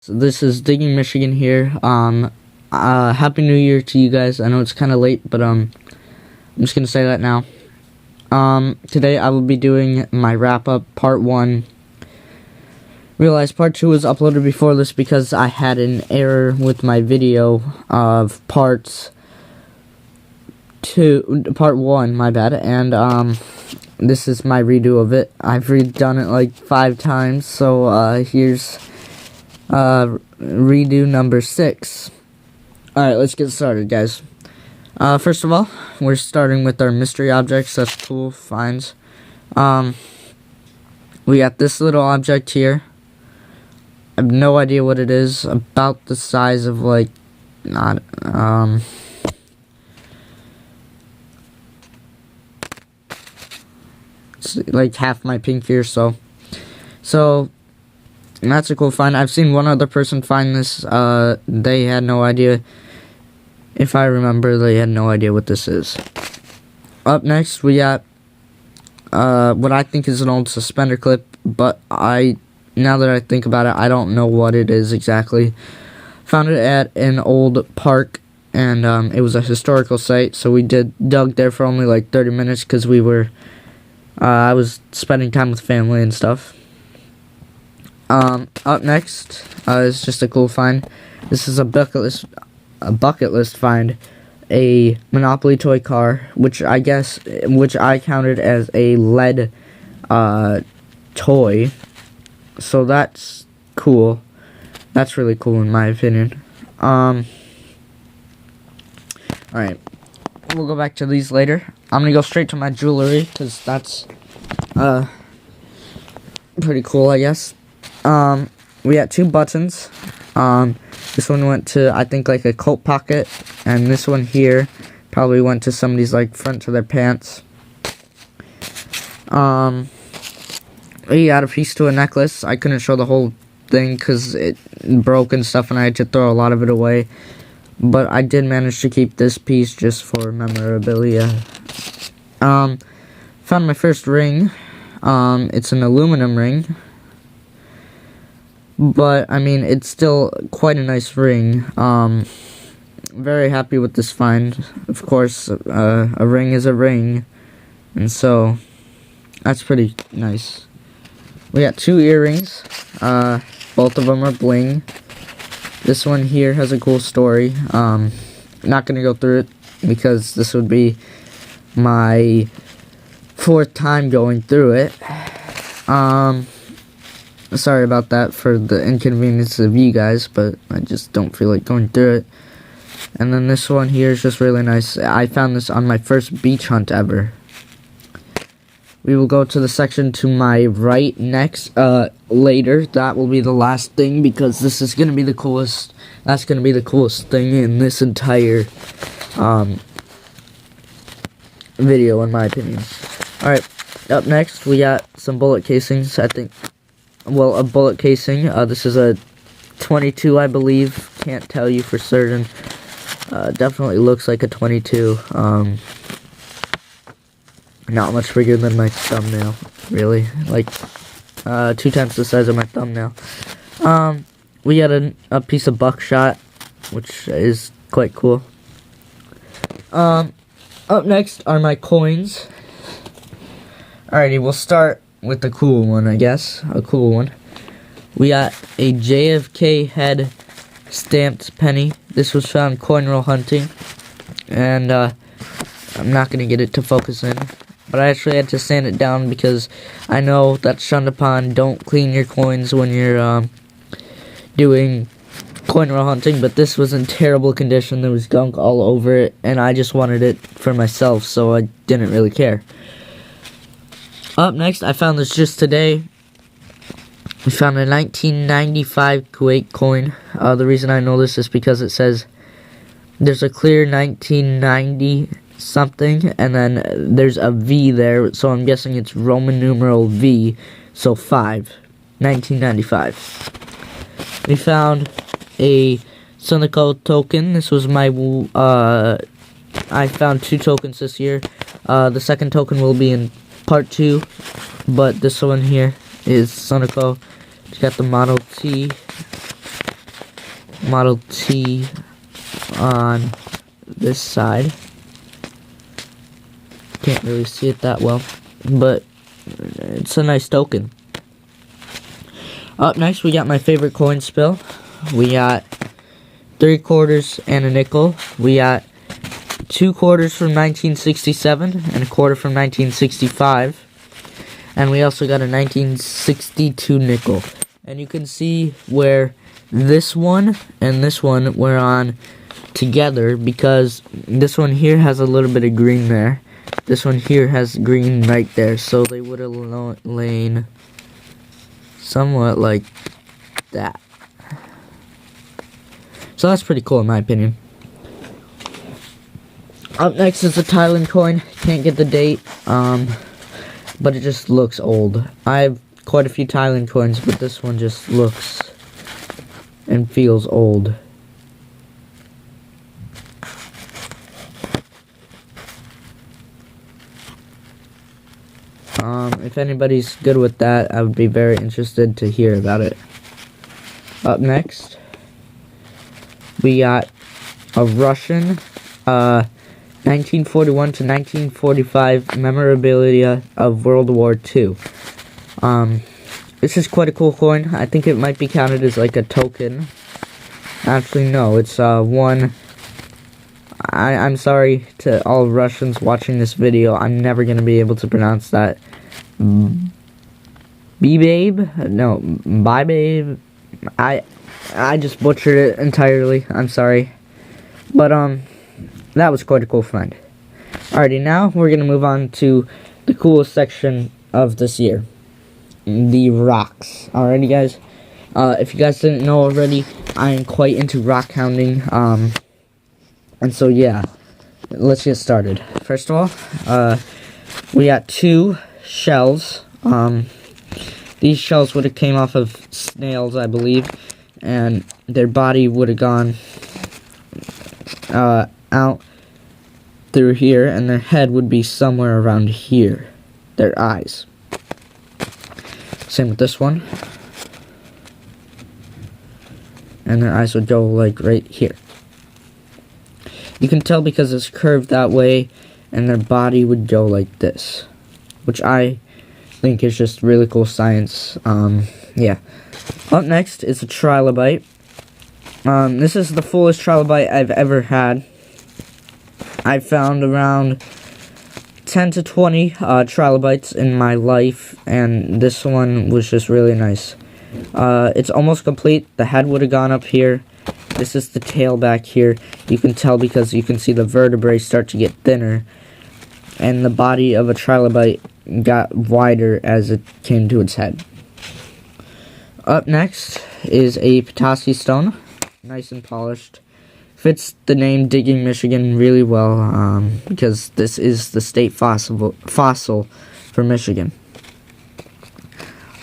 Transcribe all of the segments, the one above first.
So this is Digging Michigan here. Happy New Year to you guys. I know it's kind of late, but I'm just gonna say that now. Today I will be doing my wrap-up part 1. Realized part 2 was uploaded before this because I had an error with my video of part 1, my bad, and this is my redo of it. I've redone it like 5 times, so here's redo number 6. Alright, let's get started, guys. First of all, we're starting with our mystery objects. That's cool finds. We got this little object here. I have no idea what it is. About the size of like it's like half my pinky or so. So that's a cool find. I've seen one other person find this. They had no idea. If I remember, they had no idea what this is. Up next, we got what I think is an old suspender clip, but now that I think about it, I don't know what it is exactly. Found it at an old park, and it was a historical site, so we dug there for only like 30 minutes because I was spending time with family and stuff. Up next is just a cool find. This is a bucket list find. A Monopoly toy car, which I counted as a lead toy. So that's cool. That's really cool in my opinion. Alright. We'll go back to these later. I'm gonna go straight to my jewelry because that's pretty cool, I guess. We got 2 buttons. This one went to, I think, like a coat pocket, and this one here probably went to somebody's like front to their pants. We got a piece to a necklace. I couldn't show the whole thing because it broke and stuff, and I had to throw a lot of it away. But I did manage to keep this piece just for memorabilia. Found my first ring. It's an aluminum ring. But, I mean, it's still quite a nice ring. Very happy with this find. Of course, a ring is a ring. And so, that's pretty nice. We got 2 earrings. Both of them are bling. This one here has a cool story. Not going to go through it because this would be my 4th time going through it. Sorry about that for the inconvenience of you guys, but I just don't feel like going through it. And then this one here is just really nice. I found this on my first beach hunt ever. We will go to the section to my right next, later. That will be the last thing because this is going to be the coolest. That's going to be the coolest thing in this entire, video, in my opinion. Alright, up next, we got some bullet casings, I think. Well, a bullet casing. This is a 22, I believe. Can't tell you for certain. Definitely looks like a 22. Not much bigger than my thumbnail, really. Like, 2 times the size of my thumbnail. We got a piece of buckshot, which is quite cool. Up next are my coins. Alrighty, we'll start with the cool one, I guess. A cool one. We got a JFK head stamped penny. This was found coin roll hunting. And, I'm not going to get it to focus in. But I actually had to sand it down because I know that's shunned upon. Don't clean your coins when you're, doing coin roll hunting. But this was in terrible condition. There was gunk all over it. And I just wanted it for myself, so I didn't really care. Up next, I found this just today. We found a 1995 Kuwait coin. The reason I know this is because it says there's a clear 1990 something, and then there's a V there, so I'm guessing it's Roman numeral V, so 5. 1995. We found a Sunoco token. This was my, I found 2 tokens this year. The second token will be in part 2, but this one here is Sunoco. It's got the Model T Model T on this side. Can't really see it that well, but it's a nice token. Up next, we got my favorite coin spill. We got 3 quarters and a nickel. We got 2 quarters from 1967 and a quarter from 1965. And we also got a 1962 nickel. And you can see where this one and this one were on together, because this one here has a little bit of green there. This one here has green right there. So they would have lain somewhat like that. So that's pretty cool in my opinion. Up next is a Thailand coin. Can't get the date, but it just looks old. I have quite a few Thailand coins, but this one just looks and feels old. If anybody's good with that, I would be very interested to hear about it. Up next, we got a Russian 1941 to 1945 memorabilia of World War II. This is quite a cool coin. I think it might be counted as like a token. Actually, no, it's one. I'm sorry to all Russians watching this video. I'm never going to be able to pronounce that. B-Babe? No, Bye-Babe. I just butchered it entirely. I'm sorry. But, that was quite a cool find. Alrighty, now we're going to move on to the coolest section of this year. The rocks. Alrighty, guys. If you guys didn't know already, I am quite into rock hounding. And so, yeah, let's get started. First of all, we got 2 shells. These shells would have came off of snails, I believe, and their body would have gone out through here, and their head would be somewhere around here. Their eyes. Same with this one. And their eyes would go like right here. You can tell because it's curved that way, and their body would go like this, which I think is just really cool science. Yeah. Up next is a trilobite. This is the fullest trilobite I've ever had. I found around 10 to 20 trilobites in my life, and this one was just really nice. It's almost complete. The head would have gone up here. This is the tail back here. You can tell because you can see the vertebrae start to get thinner, and the body of a trilobite got wider as it came to its head. Up next is a potassium stone, nice and polished. Fits the name Digging Michigan really well, because this is the state fossil for Michigan.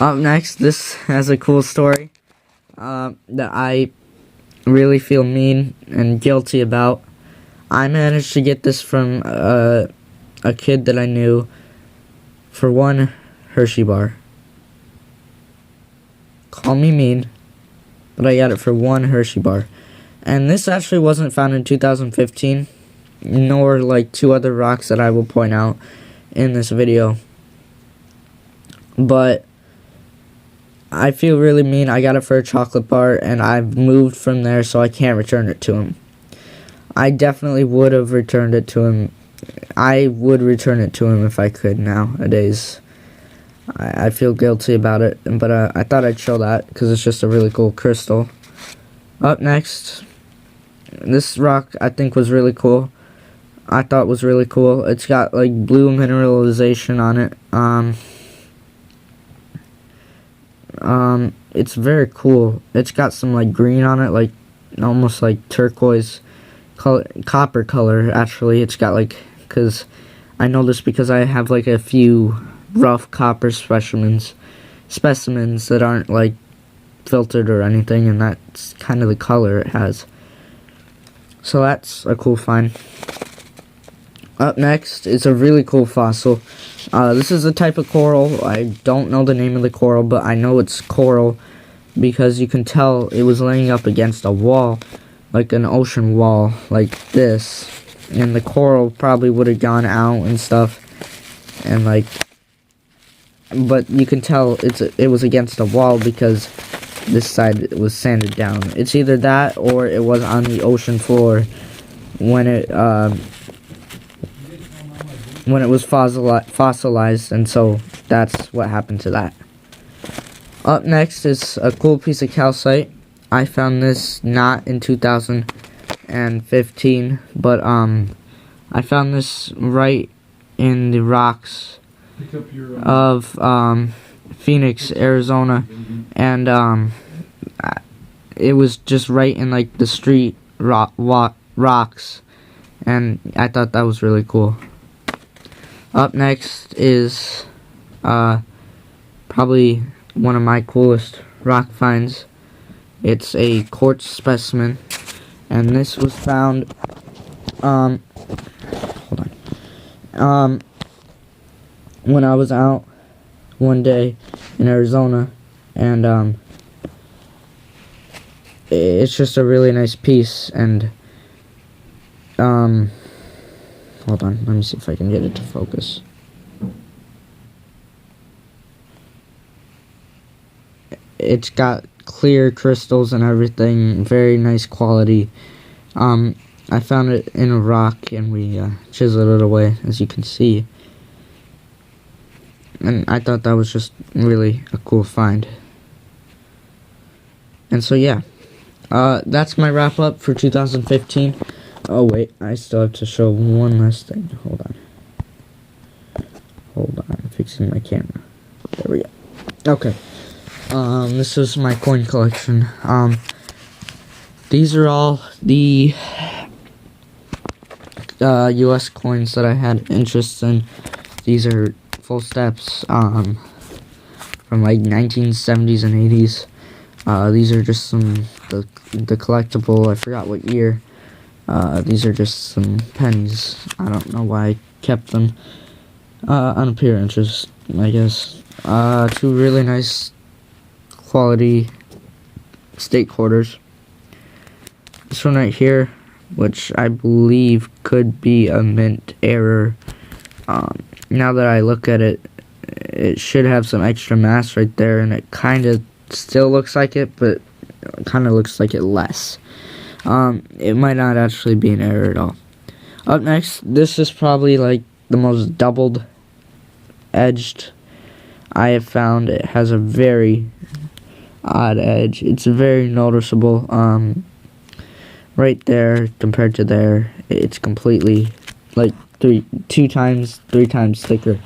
Up next, this has a cool story that I really feel mean and guilty about. I managed to get this from a kid that I knew for 1 Hershey bar. Call me mean, but I got it for 1 Hershey bar. And this actually wasn't found in 2015, nor like 2 other rocks that I will point out in this video. But I feel really mean. I got it for a chocolate bar, and I've moved from there, so I can't return it to him. I definitely would have returned it to him. I would return it to him if I could nowadays. I feel guilty about it, but I thought I'd show that because it's just a really cool crystal. Up next, this rock I think was really cool. I thought was really cool. It's got like blue mineralization on it. It's very cool. It's got some like green on it, like almost like turquoise color, copper color actually. It's got like, because I know this because I have like a few rough copper specimens that aren't like filtered or anything, and that's kind of the color it has. So that's a cool find. Up next is a really cool fossil. This is a type of coral. I don't know the name of the coral, but I know it's coral. because you can tell it was laying up against a wall, like an ocean wall, like this, and the coral probably would have gone out and stuff, and like, but you can tell it was against a wall because this side was sanded down. It's either that or it was on the ocean floor when it was fossilized, and so that's what happened to that. Up next is a cool piece of calcite. I found this not in 2015, but I found this right in the rocks of Phoenix, Arizona, and it was just right in like the street rocks, and I thought that was really cool. Up next is probably one of my coolest rock finds. It's a quartz specimen, and this was found when I was out one day in Arizona, and it's just a really nice piece. And hold on, let me see if I can get it to focus. It's got clear crystals and everything, very nice quality. I found it in a rock, and we chiseled it away, as you can see. And I thought that was just really a cool find. And so yeah, that's my wrap up for 2015. Oh wait, I still have to show one last thing. Hold on, I'm fixing my camera. There we go. Okay. This is my coin collection. These are all the US coins that I had interest in. These are full steps from like 1970s and 80s. These are just some the collectible. I forgot what year. These are just some pennies. I don't know why I kept them. On a pure interest, I guess. Two really nice quality state quarters. This one right here, which I believe could be a mint error. Now that I look at it, it should have some extra mass right there, and it kind of still looks like it, but kind of looks like it less. It might not actually be an error at all. Up next, this is probably like the most doubled edged I have found. It has a very odd edge. It's very noticeable. Right there compared to there, it's completely like three times thicker.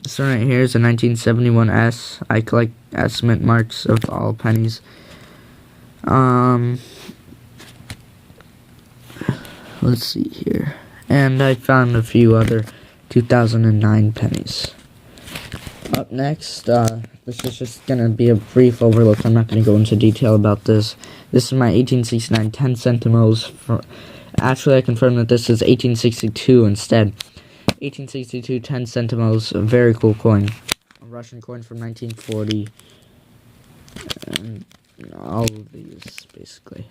This one right here is a 1971 S. I collect estimate marks of all pennies. Let's see here. And I found a few other 2009 pennies. Up next, this is just going to be a brief overlook. I'm not going to go into detail about this. This is my 1869 10 centimos. Actually, I confirmed that this is 1862 instead. 1862 10 centimos, a very cool coin. A Russian coin from 1940. And all of these, basically.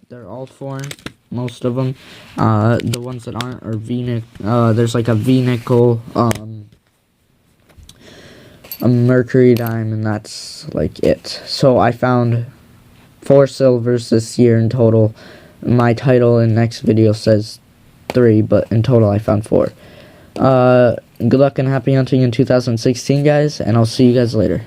They're all foreign, most of them. The ones that aren't are there's like a V-nickel, a mercury dime, and that's like it. So I found 4 silvers this year in total. My title in next video says 3, but in total I found 4. Good luck and happy hunting in 2016, guys, and I'll see you guys later.